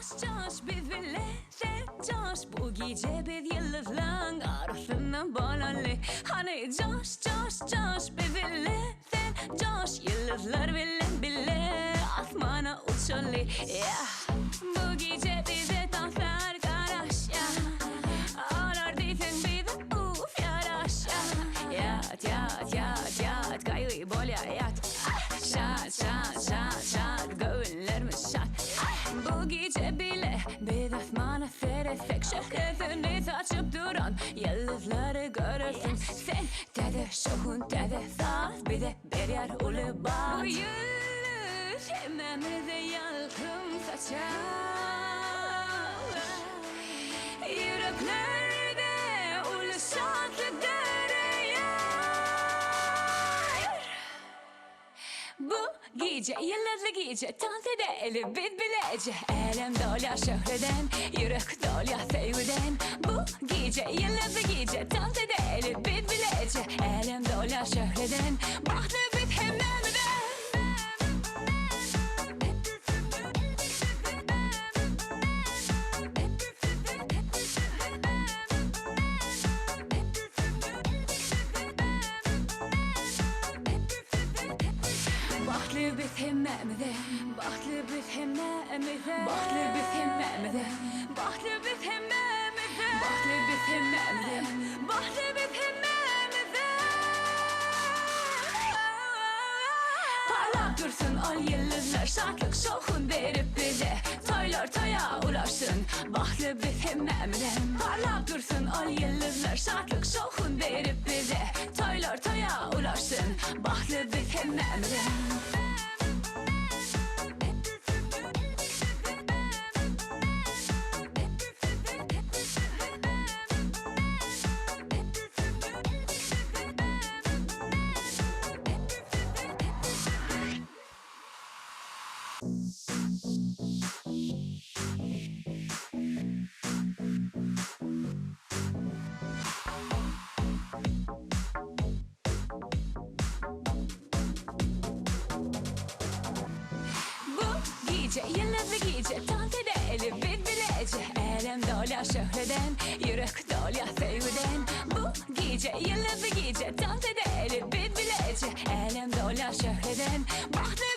coş birlikte coş. Bu gece bir yıldızların arasından bağlanlı. Hani coş birlikte coş. Yıldızlar bile asmana uçalı. Bu gece bize danslar karaş ya. Ağlar diysen bize uf yaraş ya. Yat kayı bol yat. Şat göğünlerimiz şat. Bu gece bile bir asmana seresek. Şöhretini saçıp duran yıldızları görürsün. Sen dede şokun dede saz bir de bir yer ulu bak. Bu yıldız hemimize yalkın saçar. Yüreklerde ulu şatlı derya. Bu gece yıldızlı gece dans edelim biz bilece. Elem dolar şöhreden, yürek dolar sevgiden. Bu gece yıldızlı gece dans edelim biz bilece. Elem dolar şöhreden, bahtlı biz hemmemden. Bahtlı biz hemmemden, bahtlı biz hemmemden, bahtlı biz hemmemden, bahtlı biz hemmemden, bahtlı biz hemmemden, bahtlı biz hemmemden. Parlak dursun ol yıldızlar, şartlık şokun verip bize. Toylar toya ulaşsın, bahtlı biz hemmemden. Parlak dursun ol yıldızlar, şartlık şokun verip bize. Toylar toya ulaşsın, bahtlı biz hemmemden. Gece yıldızlı gece dans edelim biz bilece. Elem dolar şöhreden, yürek dolar sevgiden. Bu gece yıldızlı gece dans edelim biz bilece. Elem dolar şöhreden, bahtlı